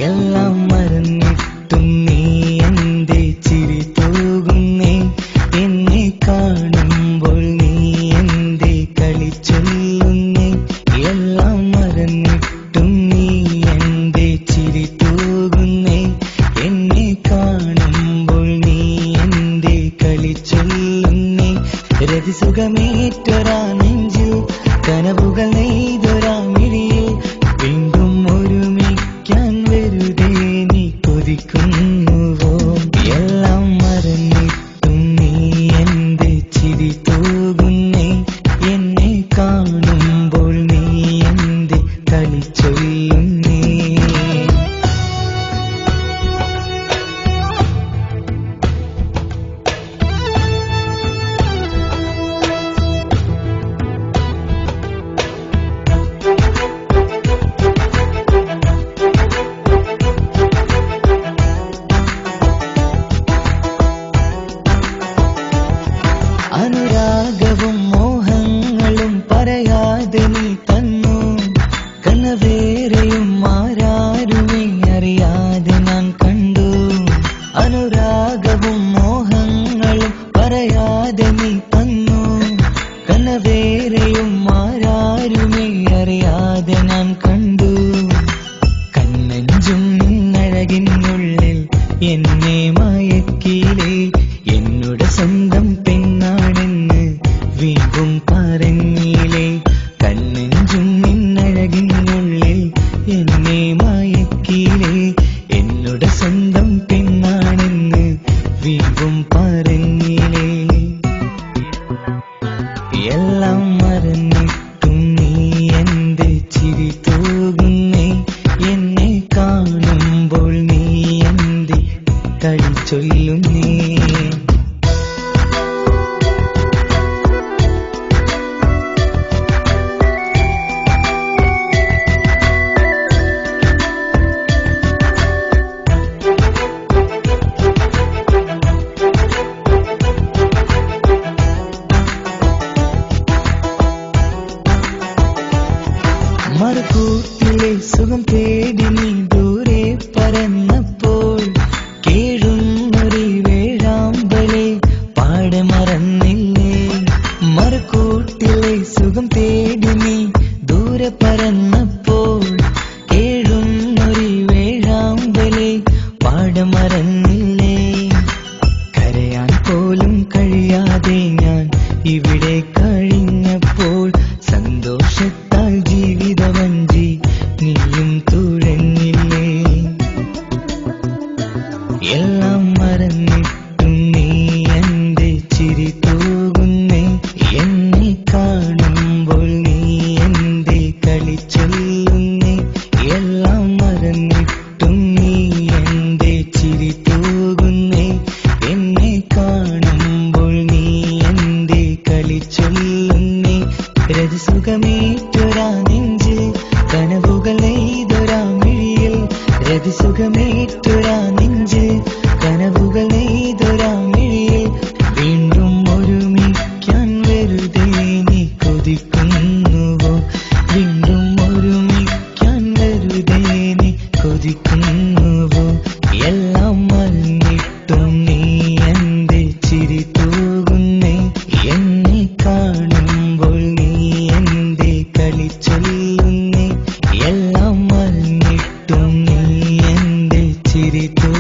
എല്ലാം മറന്നിട്ടും നീ എന്റെ ചിരി തൂകുന്നേ, എന്നെ കാണുമ്പോൾ നീ എന്റെ കളി ചൊല്ലുന്നേ. എല്ലാം മറന്നിട്ടും നീ എന്റെ ചിരി തൂകുന്നേ, എന്നെ കാണുമ്പോൾ നീ എന്റെ കളി ചൊല്ലുന്നേ. രതിസുഖമേറ്റൊരാ നെഞ്ചിൽ കനവുകൾ നെയ്തൊരാ മിഴിയിൽ വീണ്ടും ഒരുമിക്കാൻ വെറുതെ നീ കൊതിക്കുന്നുവോ? എല്ലാം മറന്നിട്ടും നീ എന്റെ ചിരി തൂകുന്നേ, എന്നെ കാണുമ്പോൾ നീ എന്റെ കളി ചൊല്ലുന്നേ. അനുരാഗവും മോഹങ്ങളും പറയാതെ നീ തന്നു, കനവേറെയും ആരാരുമേ അറിയാതെ ഞാൻ കണ്ടു. അനുരാഗവും മോഹങ്ങളും പറയാതെ നീ തന്നു, കനവേറെയും ആരാരുമേ അറിയാതെ ഞാൻ കണ്ടു. കണ്ണഞ്ചും നിന്നഴകിനുള്ളിൽ എന്നെ മയക്കിയിലേ, എന്നോട് സ്വന്തം പെണ്ണാണെന്ന് വീണ്ടും പറഞ്ഞില്ലേ. കണ്ണഞ്ചും നിന്നഴകിനുള്ളിൽ എന്നെ മയക്കിയിലേ, എന്നോട് സ്വന്തം പെണ്ണാണെന്ന് വീണ്ടും പറഞ്ഞില്ലേ. എല്ലാം മറന്നിട്ടും നീ എന്റെ ചിരി തൂകുന്നേ, എന്നെ കാണുമ്പോൾ നീ എന്റെ കളി ചൊല്ലുന്നേ. മറുകൂട്ടിലെ സുഖം തേടി നീ ദൂരെ പറന്നപ്പോൾ, കേഴുന്നൊരു വേഴാമ്പലെ പാടെ മറന്നില്ലേ. മറുകൂട്ടിലെ സുഖം തേടി നീ ദൂരെ പറന്നപ്പോൾ, കേഴുന്നൊരു വേഴാമ്പലെ പാടെ മറന്നില്ലേ. കരയാൻ പോലും കഴിയാതെ ഞാൻ ഇവിടെ കഴിഞ്ഞപ്പോൾ, സന്തോഷത്താൽ ജീവിതവഞ്ചി നീയും തുഴഞ്ഞില്ലേ. എല്ലാം മറന്നിട്ടും നീ എന്റെ ചിരി തൂകുന്നേ, എന്നെ കാണുമ്പോൾ നീ എന്റെ കളി ചൊല്ലുന്നേ. എല്ലാം മറന്നിട്ടും നീ എന്റെ ചിരി തൂകുന്നേ, എന്നെ കാണുമ്പോൾ നീ എന്റെ കളി ചൊല്ലുന്നേ. രതിസുഖമേറ്റൊരാ നെഞ്ചിൽ കനവുകൾ നെയ്തൊരാ മിഴിയിൽ, രതിസുഖമേറ്റൊരാ നെഞ്ചിൽ കനവുകൾ നെയ്തൊരാ മിഴിയിൽ വീണ്ടും ഒരുമിക്കാൻ വെറുതെ നീ കൊതിക്കുന്നുവോ? വീണ്ടും ഒരുമിക്കാൻ വെറുതെ നീ കൊതിക്കുന്നുവോ? എല്ലാം മറന്നിട്ടും നീ എന്റെ ചിരി തൂകുന്നേ, എന്നെ കാണുമ്പോൾ നീ എന്റെ കളി ചൊല്ലുന്നേ. എല്ലാം മറന്നിട്ടും നീ എന്റെ ചിരി തൂകുന്നേ.